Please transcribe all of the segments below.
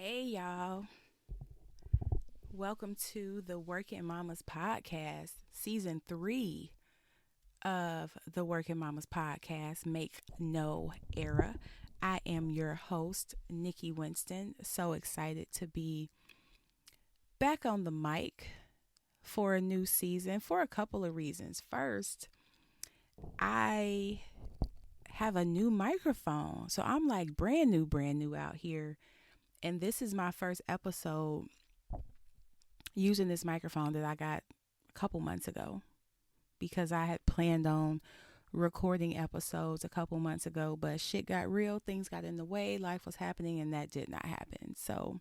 Hey, y'all. Welcome to the Working Mamas Podcast, Season 3 of the Working Mamas Podcast, Make No Era. I am your host, Nikki Winston. So excited to be back on the mic for a new season for a couple of reasons. First, I have a new microphone. So I'm like brand new out here. And this is my first episode using this microphone that I got a couple months ago because I had planned on recording episodes a couple months ago, but shit got real, things got in the way, life was happening, and that did not happen. So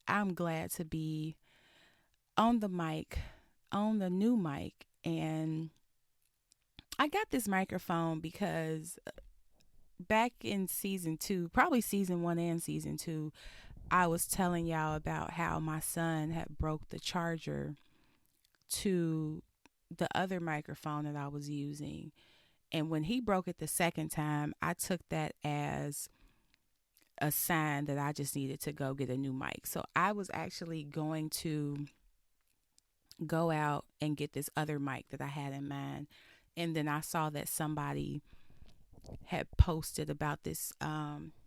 I'm glad to be on the mic, on the new mic, and I got this microphone because back in season 2, probably season 1 and season 2, I was telling y'all about how my son had broke the charger to the other microphone that I was using. And when he broke it the second time, I took that as a sign that I just needed to go get a new mic. So I was actually going to go out and get this other mic that I had in mind. And then I saw that somebody had posted about this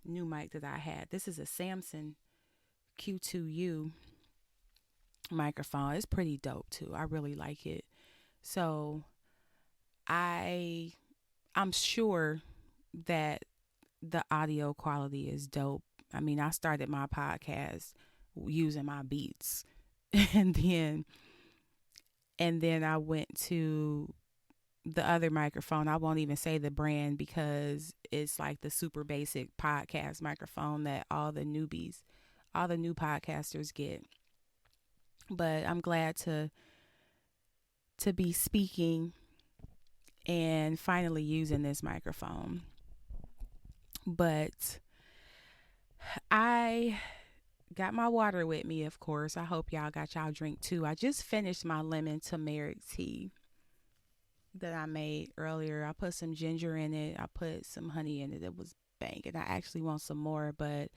new mic that I had. This is a Samson Q2U microphone. It's pretty dope too. I really like it. So I I'm sure that the audio quality is dope. I mean, I started my podcast using my beats and then I went to the other microphone. I won't even say the brand because it's like the super basic podcast microphone that all the newbies, all the new podcasters get. But I'm glad to be speaking and finally using this microphone. But I got my water with me, of course. I hope y'all got y'all drink too. I just finished my lemon turmeric tea that I made earlier. I put some ginger in it. I put some honey in it. It was banging. I actually want some more, but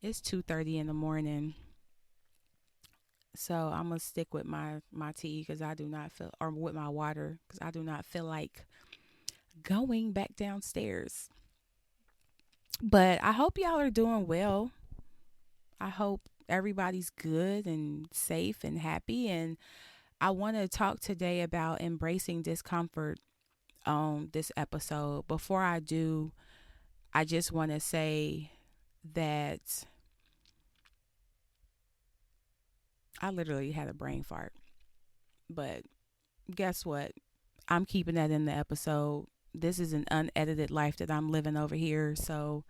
it's 2:30 in the morning. So I'm gonna stick with my tea because I do not feel, or with my water because I do not feel like going back downstairs. But I hope y'all are doing well. I hope everybody's good and safe and happy. And I want to talk today about embracing discomfort on this episode. Before I do, I just want to say that I literally had a brain fart. But guess what? I'm keeping that in the episode. This is an unedited life that I'm living over here. So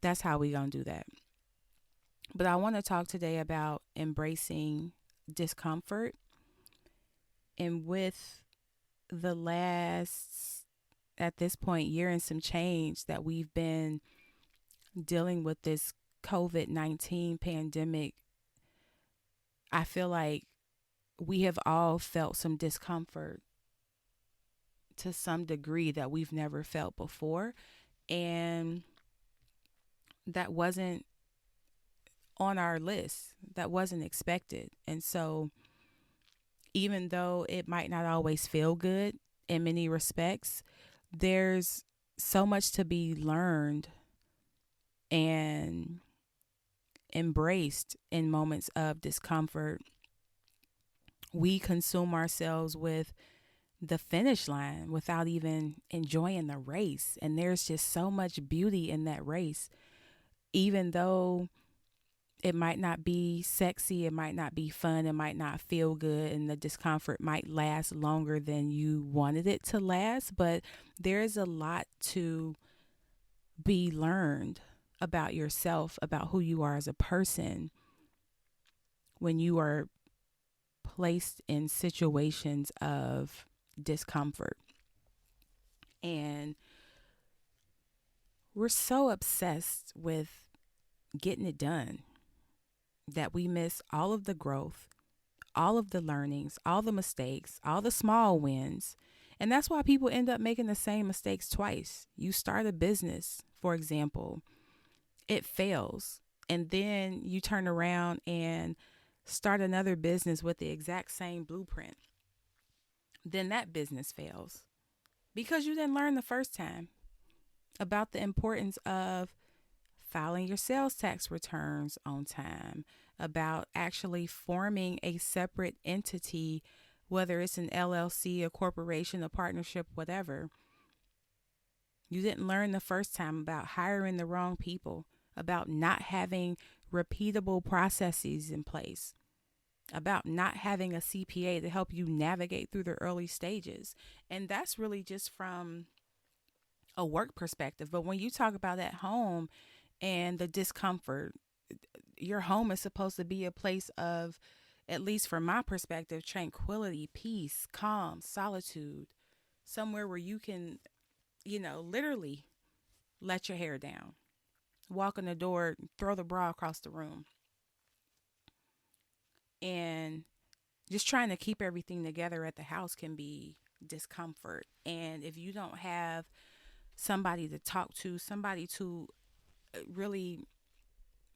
that's how we going to do that. But I want to talk today about embracing discomfort. And with the last, at this point, year and some change that we've been dealing with this COVID-19 pandemic, I feel like we have all felt some discomfort to some degree that we've never felt before. And that wasn't on our list, that wasn't expected. And so, even though it might not always feel good in many respects, there's so much to be learned and embraced in moments of discomfort. We consume ourselves with the finish line without even enjoying the race. And there's just so much beauty in that race. Even though it might not be sexy, it might not be fun, it might not feel good, and the discomfort might last longer than you wanted it to last. But there is a lot to be learned about yourself, about who you are as a person when you are placed in situations of discomfort. And we're so obsessed with getting it done that we miss all of the growth, all of the learnings, all the mistakes, all the small wins. And that's why people end up making the same mistakes twice. You start a business, for example, it fails. and then you turn around and start another business with the exact same blueprint, then that business fails because you didn't learn the first time about the importance of filing your sales tax returns on time, about actually forming a separate entity, whether it's an LLC, a corporation, a partnership, whatever. You didn't learn the first time about hiring the wrong people, about not having repeatable processes in place, about not having a CPA to help you navigate through the early stages. And that's really just from a work perspective. But when you talk about at home and the discomfort, your home is supposed to be a place of, at least from my perspective, tranquility, peace, calm, solitude, somewhere where you can, literally let your hair down, walk in the door, throw the bra across the room, and just trying to keep everything together at the house can be discomfort. And if you don't have somebody to talk to, somebody to really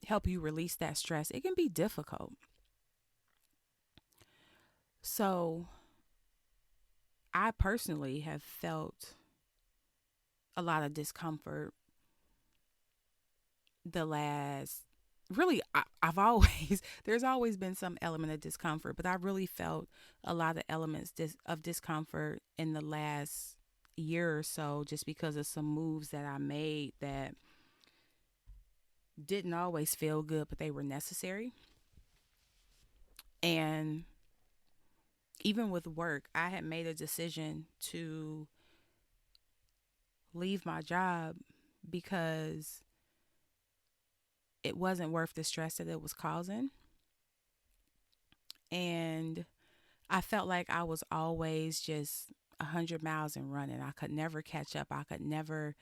help you release that stress, it can be difficult. So, I personally have felt a lot of discomfort the last, really, I've always, there's always been some element of discomfort, but I really felt a lot of elements of discomfort in the last year or so, just because of some moves that I made that didn't always feel good, but they were necessary. And even with work, I had made a decision to leave my job because it wasn't worth the stress that it was causing. And I felt like I was always just 100 miles and running. I could never catch up. I could never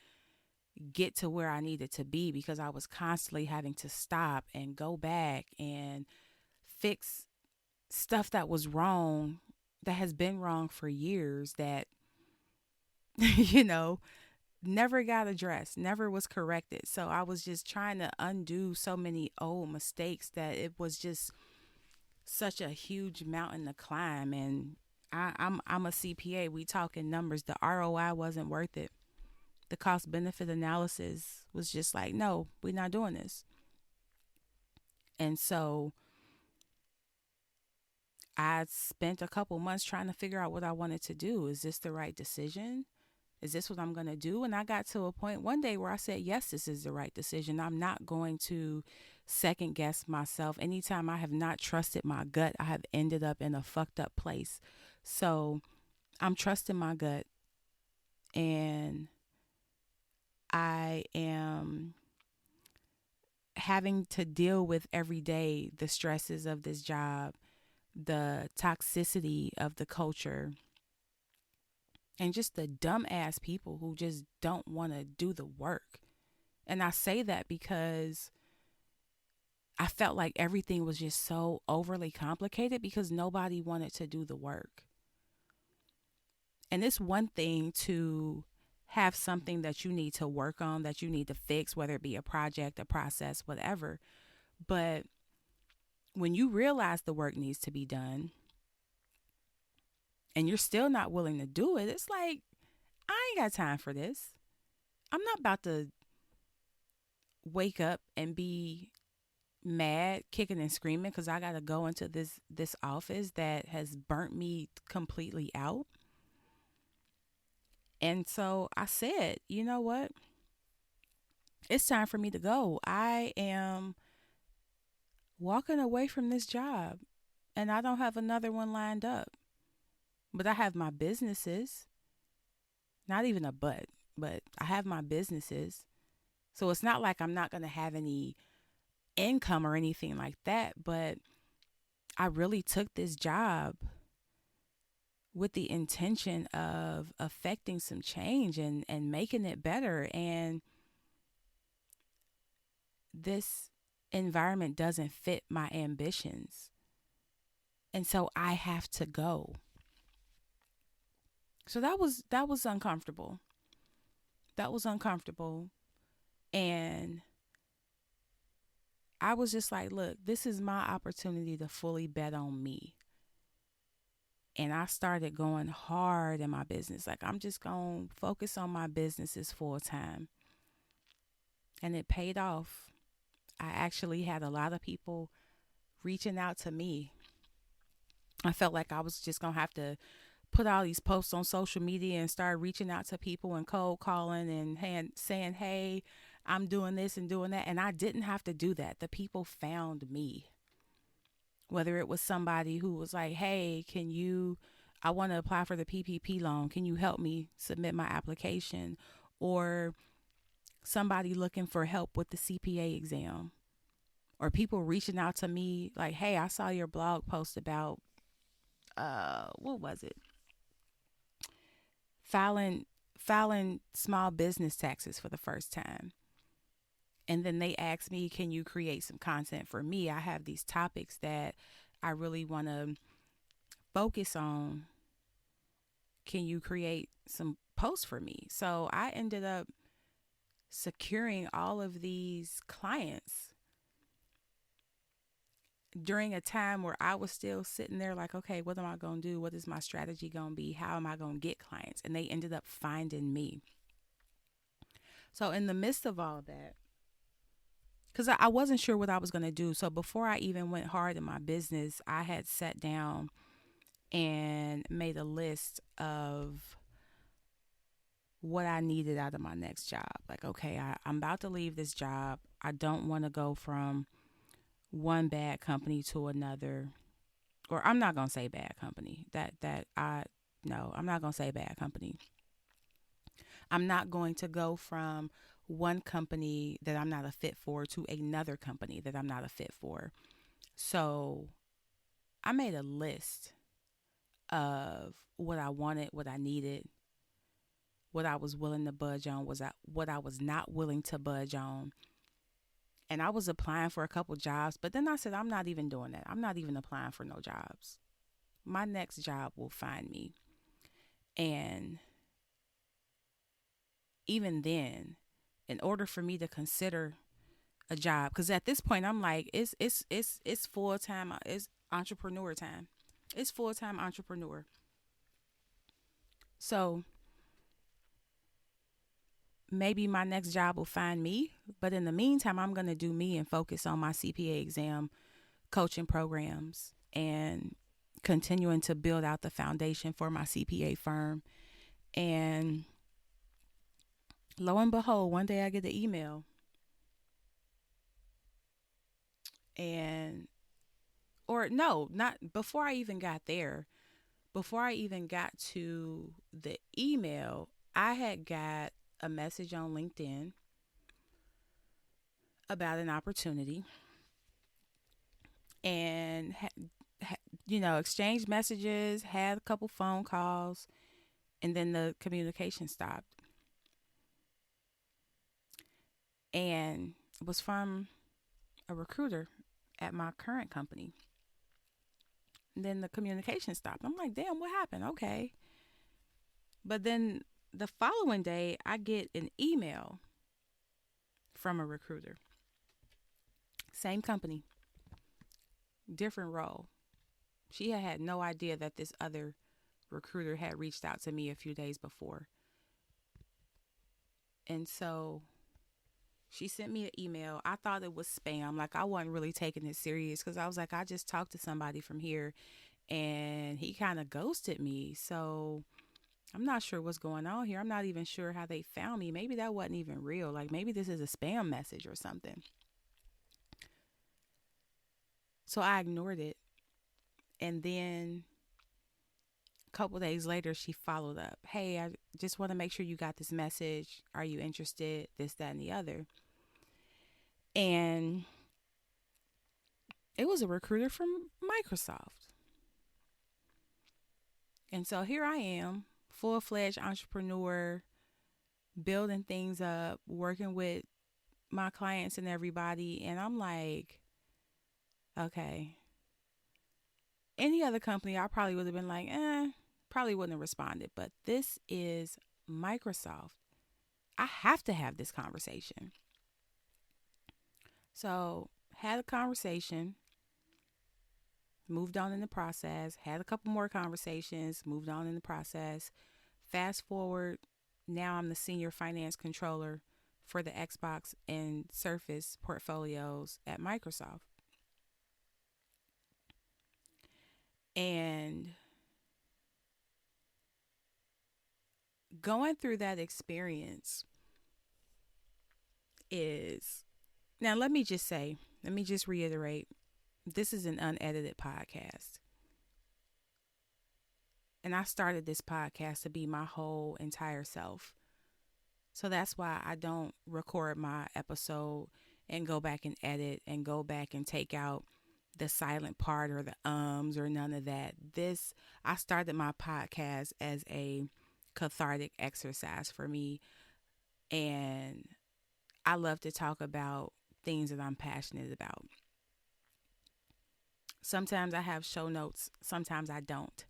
get to where I needed to be because I was constantly having to stop and go back and fix stuff that was wrong, that has been wrong for years, that, you know, never got addressed, never was corrected. So I was just trying to undo so many old mistakes that it was just such a huge mountain to climb. And I'm a CPA. We talking numbers. The ROI wasn't worth it. The cost benefit analysis was just like, no, we're not doing this. And so I spent a couple months trying to figure out what I wanted to do. Is this the right decision? Is this what I'm going to do? And I got to a point one day where I said, yes, this is the right decision. I'm not going to second guess myself. Anytime I have not trusted my gut, I have ended up in a fucked up place. So I'm trusting my gut, and I am having to deal with every day the stresses of this job, the toxicity of the culture, and just the dumbass people who just don't want to do the work. And I say that because I felt like everything was just so overly complicated because nobody wanted to do the work. And it's one thing to have something that you need to work on, that you need to fix, whether it be a project, a process, whatever. But when you realize the work needs to be done and you're still not willing to do it, it's like, I ain't got time for this. I'm not about to wake up and be mad, kicking and screaming because I got to go into this office that has burnt me completely out. And so I said, you know what? It's time for me to go. I am walking away from this job, and I don't have another one lined up. But I have my businesses, not even a but I have my businesses. So it's not like I'm not going to have any income or anything like that, but I really took this job with the intention of affecting some change and making it better. And this environment doesn't fit my ambitions. And so I have to go. So that was uncomfortable. That was uncomfortable. And I was just like, look, this is my opportunity to fully bet on me. And I started going hard in my business. Like, I'm just going to focus on my businesses full time. And it paid off. I actually had a lot of people reaching out to me. I felt like I was just going to have to put all these posts on social media and start reaching out to people and cold calling and saying, hey, I'm doing this and doing that. And I didn't have to do that. The people found me. Whether it was somebody who was like, hey, I want to apply for the PPP loan. Can you help me submit my application? Or somebody looking for help with the CPA exam. Or people reaching out to me like, hey, I saw your blog post about, what was it? Filing small business taxes for the first time. And then they asked me, can you create some content for me? I have these topics that I really want to focus on. Can you create some posts for me? So I ended up securing all of these clients during a time where I was still sitting there like, okay, what am I going to do? What is my strategy going to be? How am I going to get clients? And they ended up finding me. So in the midst of all of that, because I wasn't sure what I was going to do. So before I even went hard in my business, I had sat down and made a list of what I needed out of my next job. Like, okay, I'm about to leave this job. I don't want to go from one bad company to another. Or I'm not going to say bad company. No, I'm not going to say bad company. I'm not going to go from one company that I'm not a fit for to another company that I'm not a fit for. So I made a list of what I wanted, what I needed, what I was willing to budge on, what I was not willing to budge on. And I was applying for a couple jobs, but then I said, I'm not even doing that. I'm not even applying for no jobs. My next job will find me. And even then, in order for me to consider a job, because at this point I'm like, it's full time, it's entrepreneur time, it's full time entrepreneur. So maybe my next job will find me, but in the meantime, I'm gonna do me and focus on my CPA exam, coaching programs, and continuing to build out the foundation for my CPA firm. And lo and behold, one day I get an email, and or no, not before I even got there. Before I even got to the email, I had got a message on LinkedIn about an opportunity and exchanged messages, had a couple phone calls, and then the communication stopped. And it was from a recruiter at my current company. And then the communication stopped. I'm like, damn, what happened? Okay. But then the following day, I get an email from a recruiter. Same company, different role. She had no idea that this other recruiter had reached out to me a few days before. And so she sent me an email. I thought it was spam. Like, I wasn't really taking it serious because I was like, I just talked to somebody from here and he kind of ghosted me. So I'm not sure what's going on here. I'm not even sure how they found me. Maybe that wasn't even real. Like, maybe this is a spam message or something. So I ignored it. And then a couple days later, she followed up. Hey, I just want to make sure you got this message. Are you interested? This, that, and the other. And it was a recruiter from Microsoft. And so here I am, full-fledged entrepreneur, building things up, working with my clients and everybody. And I'm like, okay. Any other company, I probably would have been like, probably wouldn't have responded. But this is Microsoft. I have to have this conversation. So, had a conversation, moved on in the process, had a couple more conversations, moved on in the process. Fast forward, now I'm the senior finance controller for the Xbox and Surface portfolios at Microsoft. And going through that experience is now, let me just reiterate, this is an unedited podcast. And I started this podcast to be my whole entire self. So that's why I don't record my episode and go back and edit and go back and take out the silent part or the ums or none of that. I started my podcast as a cathartic exercise for me. And I love to talk about things that I'm passionate about. Sometimes I have show notes, sometimes I don't.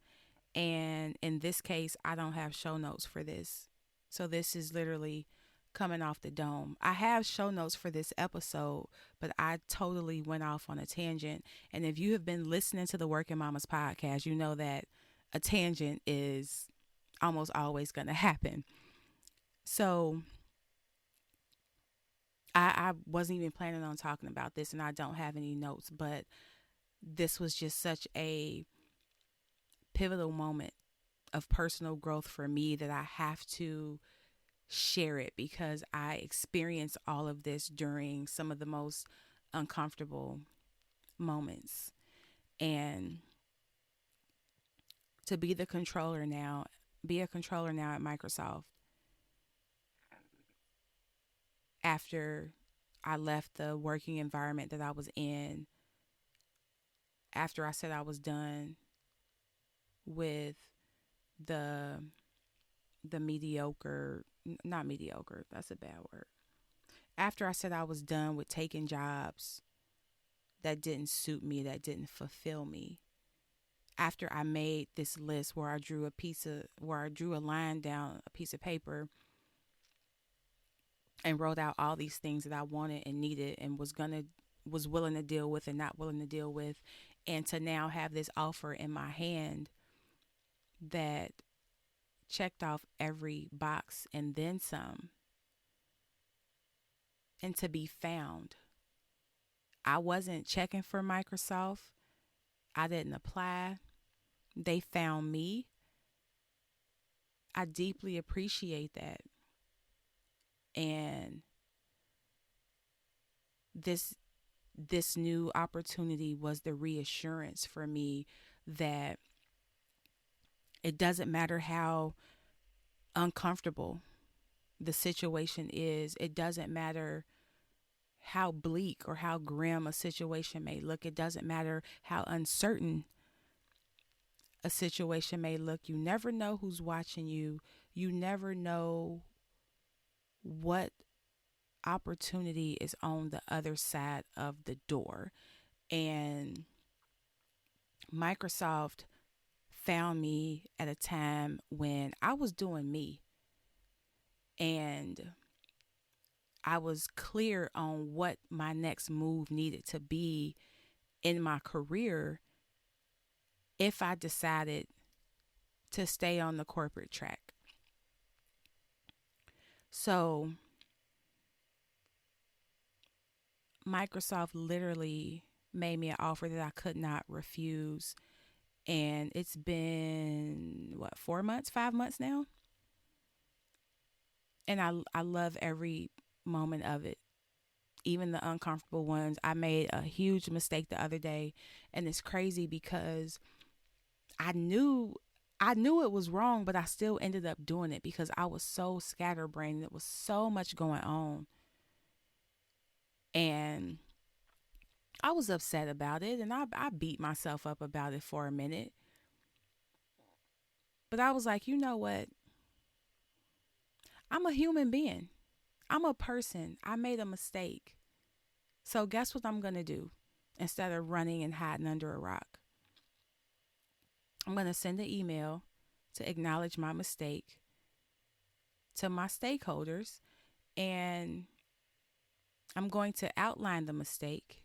And in this case, I don't have show notes for this. So this is literally coming off the dome. I have show notes for this episode, but I totally went off on a tangent. And if you have been listening to the Working Mamas podcast, you know that a tangent is almost always going to happen. So I wasn't even planning on talking about this, and I don't have any notes, but this was just such a pivotal moment of personal growth for me that I have to share it because I experienced all of this during some of the most uncomfortable moments. And to be the controller now, be a controller now at Microsoft after I left the working environment that I was in, after I said I was done with the mediocre, not mediocre, that's a bad word. After I said I was done with taking jobs that didn't suit me, that didn't fulfill me. After I made this list where I drew a line down a piece of paper and wrote out all these things that I wanted and needed and was willing to deal with and not willing to deal with, and to now have this offer in my hand that checked off every box and then some, and to be found. I wasn't checking for Microsoft. I didn't apply. They found me. I deeply appreciate that. And this new opportunity was the reassurance for me that it doesn't matter how uncomfortable the situation is. It doesn't matter how bleak or how grim a situation may look. It doesn't matter how uncertain a situation may look. You never know who's watching you. You never know what opportunity is on the other side of the door. And Microsoft found me at a time when I was doing me, and I was clear on what my next move needed to be in my career if I decided to stay on the corporate track. So Microsoft literally made me an offer that I could not refuse. And it's been, 4 months, 5 months now? And I love every moment of it, even the uncomfortable ones. I made a huge mistake the other day, and it's crazy because I knew it was wrong, but I still ended up doing it because I was so scatterbrained. There was so much going on. And I was upset about it, and I beat myself up about it for a minute. But I was like, you know what? I'm a human being. I'm a person. I made a mistake. So guess what I'm going to do? Instead of running and hiding under a rock, I'm going to send an email to acknowledge my mistake to my stakeholders, and I'm going to outline the mistake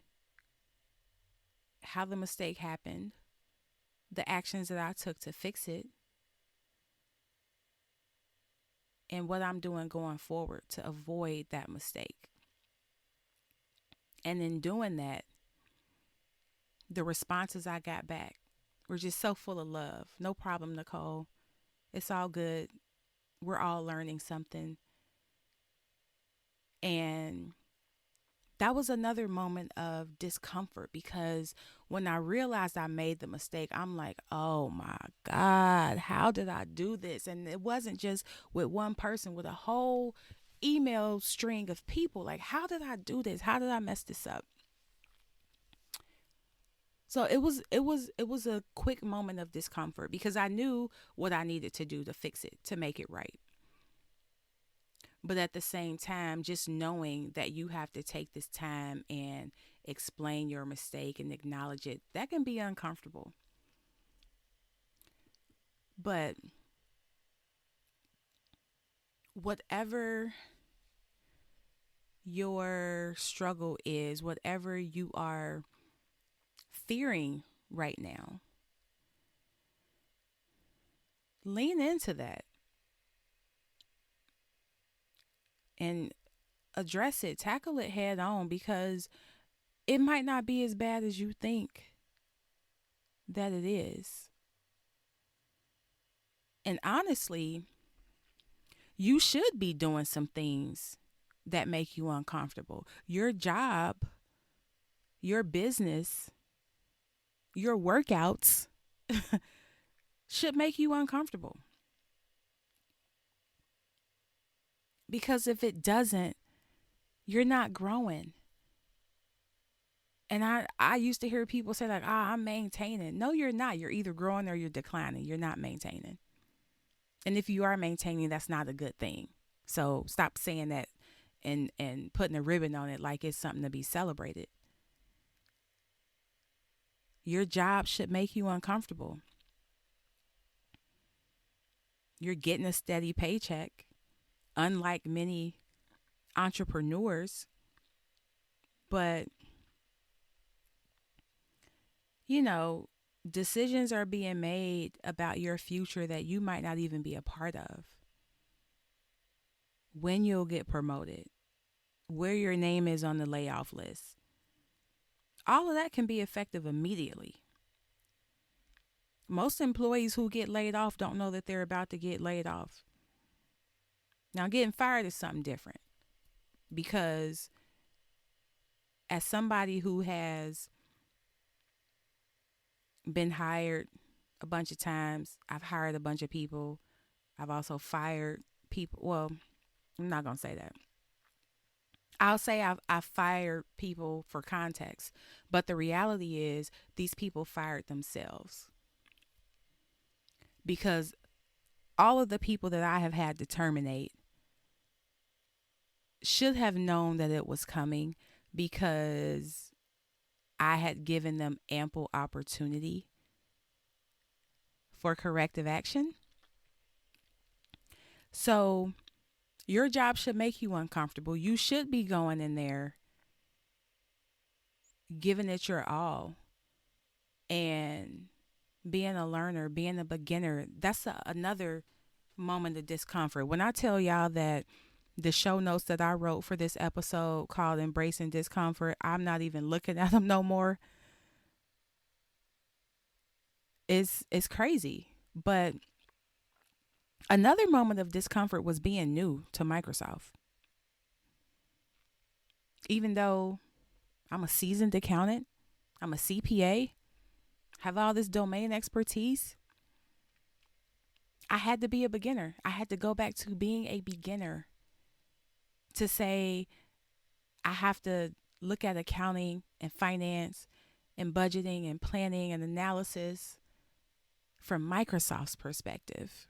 how the mistake happened, the actions that I took to fix it, and what I'm doing going forward to avoid that mistake. And in doing that, the responses I got back were just so full of love. No problem, Nicole. It's all good. We're all learning something. And that was another moment of discomfort because when I realized I made the mistake, I'm like, oh my God, how did I do this? And it wasn't just with one person, with a whole email string of people. Like, how did I do this? How did I mess this up? So it was a quick moment of discomfort because I knew what I needed to do to fix it, to make it right. But at the same time, just knowing that you have to take this time and explain your mistake and acknowledge it, that can be uncomfortable. But whatever your struggle is, whatever you are fearing right now, lean into that and address it, tackle it head on because it might not be as bad as you think that it is. And honestly, you should be doing some things that make you uncomfortable. Your job, your business, your workouts should make you uncomfortable. Because if it doesn't, you're not growing. And I used to hear people say, like, I'm maintaining. No, you're not. You're either growing or you're declining. You're not maintaining. And if you are maintaining, that's not a good thing. So stop saying that and putting a ribbon on it like it's something to be celebrated. Your job should make you uncomfortable. You're getting a steady paycheck, unlike many entrepreneurs. But, you know, decisions are being made about your future that you might not even be a part of. When you'll get promoted, where your name is on the layoff list. All of that can be effective immediately. Most employees who get laid off don't know that they're about to get laid off. Now, getting fired is something different because, as somebody who has been hired a bunch of times, I've hired a bunch of people. I've also fired people. Well, I'm not going to say that. I'll say I've fired people for context, but the reality is these people fired themselves because all of the people that I have had to terminate should have known that it was coming because I had given them ample opportunity for corrective action. So your job should make you uncomfortable. You should be going in there, giving it your all, and being a learner, being a beginner. That's another moment of discomfort. When I tell y'all that the show notes that I wrote for this episode called Embracing Discomfort, I'm not even looking at them no more. It's crazy. But another moment of discomfort was being new to Microsoft. Even though I'm a seasoned accountant, I'm a CPA, have all this domain expertise, I had to be a beginner. I had to go back to being a beginner to say I have to look at accounting and finance and budgeting and planning and analysis from Microsoft's perspective.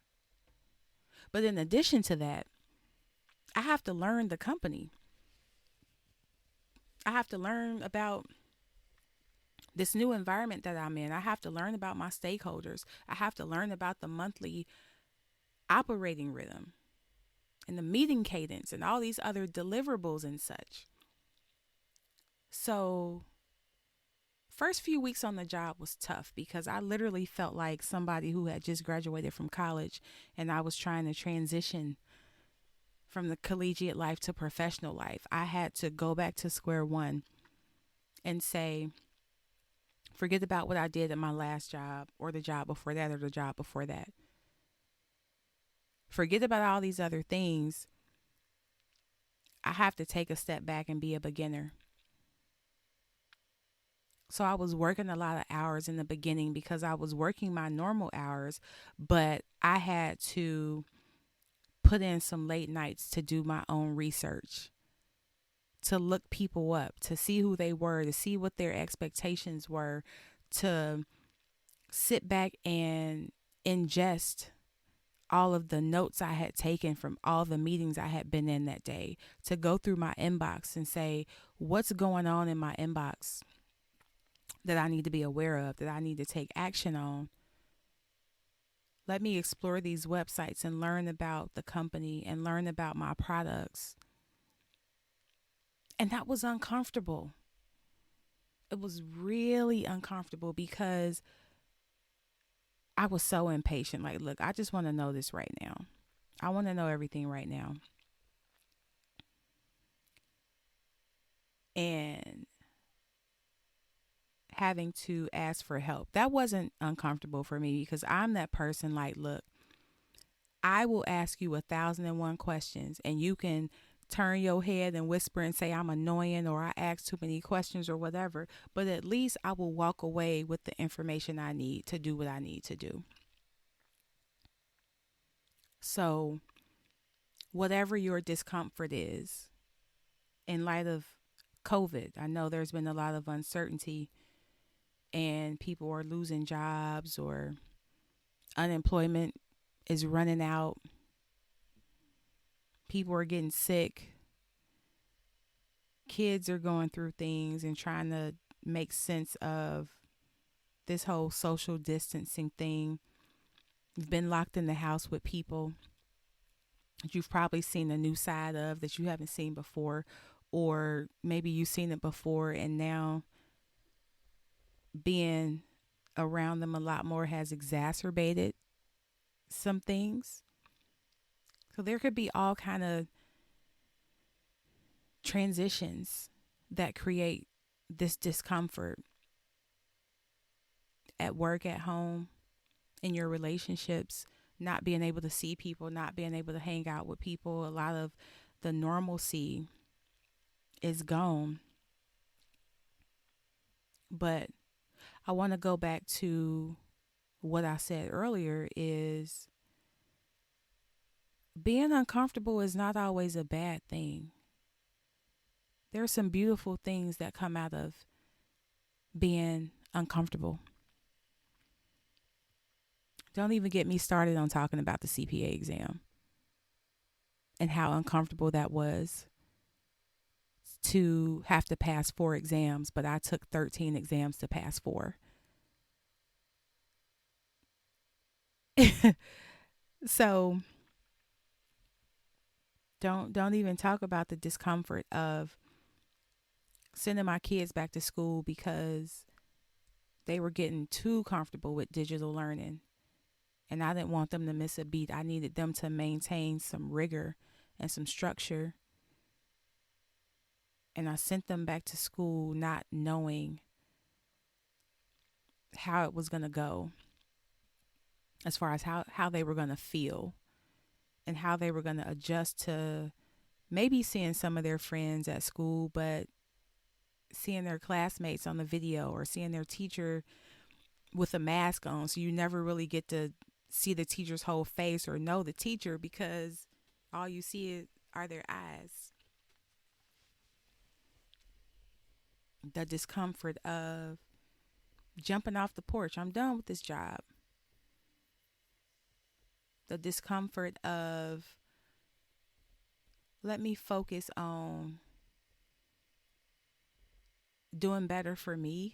But in addition to that, I have to learn the company. I have to learn about this new environment that I'm in. I have to learn about my stakeholders. I have to learn about the monthly operating rhythm and the meeting cadence and all these other deliverables and such. So first few weeks on the job was tough because I literally felt like somebody who had just graduated from college, and I was trying to transition from the collegiate life to professional life. I had to go back to square one and say, forget about what I did at my last job or the job before that or the job before that. Forget about all these other things. I have to take a step back and be a beginner. So I was working a lot of hours in the beginning because I was working my normal hours, but I had to put in some late nights to do my own research, to look people up, to see who they were, to see what their expectations were, to sit back and ingest all of the notes I had taken from all the meetings I had been in that day, to go through my inbox and say, what's going on in my inbox that I need to be aware of, that I need to take action on. Let me explore these websites and learn about the company and learn about my products. And that was uncomfortable. It was really uncomfortable because I was so impatient. Like, look, I just want to know this right now. I want to know everything right now. And having to ask for help, that wasn't uncomfortable for me because I'm that person like, look, I will ask you 1,001 questions and you can turn your head and whisper and say I'm annoying or I ask too many questions or whatever, but at least I will walk away with the information I need to do what I need to do. So, whatever your discomfort is, in light of COVID, I know there's been a lot of uncertainty and people are losing jobs or unemployment is running out. People are getting sick. Kids are going through things and trying to make sense of this whole social distancing thing. You've been locked in the house with people that you've probably seen a new side of that you haven't seen before, or maybe you've seen it before and now being around them a lot more has exacerbated some things. So there could be all kind of transitions that create this discomfort at work, at home, in your relationships, not being able to see people, not being able to hang out with people. A lot of the normalcy is gone. But I want to go back to what I said earlier is being uncomfortable is not always a bad thing. There are some beautiful things that come out of being uncomfortable. Don't even get me started on talking about the CPA exam and how uncomfortable that was to have to pass 4 exams, but I took 13 exams to pass 4. So don't even talk about the discomfort of sending my kids back to school because they were getting too comfortable with digital learning. And I didn't want them to miss a beat. I needed them to maintain some rigor and some structure. And I sent them back to school not knowing how it was going to go, as far as how they were going to feel and how they were going to adjust to maybe seeing some of their friends at school, but seeing their classmates on the video or seeing their teacher with a mask on. So you never really get to see the teacher's whole face or know the teacher because all you see are their eyes. The discomfort of jumping off the porch. I'm done with this job. The discomfort of let me focus on doing better for me.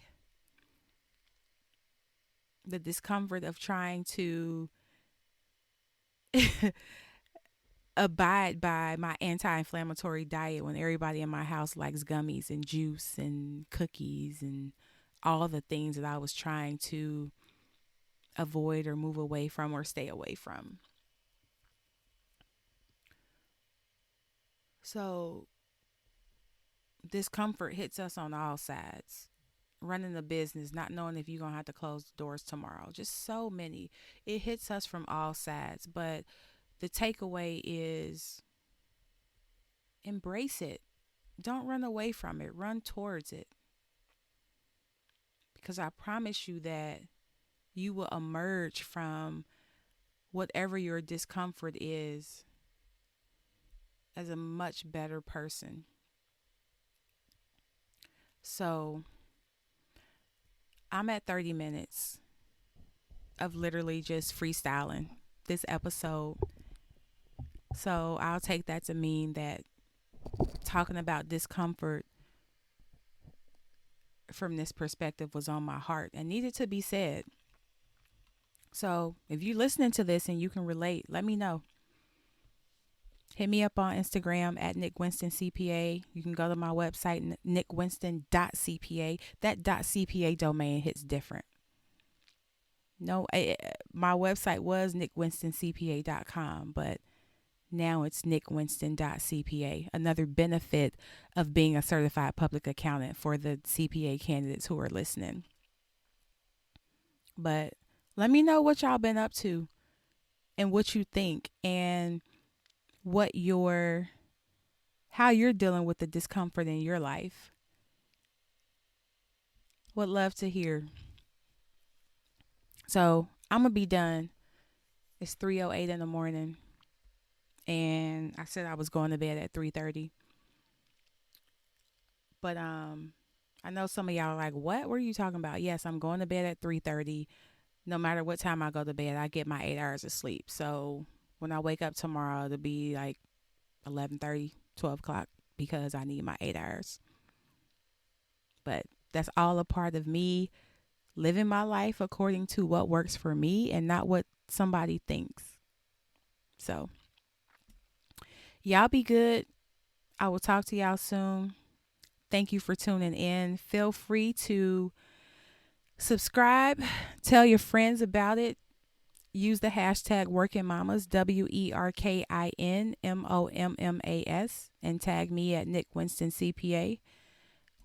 The discomfort of trying to abide by my anti-inflammatory diet when everybody in my house likes gummies and juice and cookies and all the things that I was trying to avoid or move away from or stay away from. So, discomfort hits us on all sides. Running a business, not knowing if you're going to have to close the doors tomorrow, just so many. It hits us from all sides. But the takeaway is embrace it. Don't run away from it, run towards it. Because I promise you that you will emerge from whatever your discomfort is as a much better person. So I'm at 30 minutes of literally just freestyling this episode. So I'll take that to mean that talking about discomfort from this perspective was on my heart and needed to be said. So if you're listening to this and you can relate, let me know. Hit me up on Instagram at Nick Winston CPA. You can go to my website, nickwinston.cpa. That .cpa domain hits different. No, my website was nickwinstoncpa.com, but now it's nickwinston.cpa. Another benefit of being a certified public accountant for the CPA candidates who are listening. But let me know what y'all been up to and what you think and how you're dealing with the discomfort in your life. Would love to hear. So I'm gonna be done. It's 3:08 in the morning, and I said I was going to bed at 3:30. But I know some of y'all are like, "What were you talking about?" Yes, I'm going to bed at 3:30. No matter what time I go to bed, I get my 8 hours of sleep. So when I wake up tomorrow, it'll be like 11:30, 12 o'clock because I need my 8 hours. But that's all a part of me living my life according to what works for me and not what somebody thinks. So, y'all be good. I will talk to y'all soon. Thank you for tuning in. Feel free to subscribe, tell your friends about it. Use the hashtag Working Mamas, WERKINMOMMAS, and tag me at Nick Winston CPA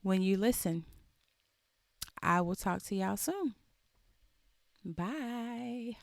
when you listen. I will talk to y'all soon. Bye.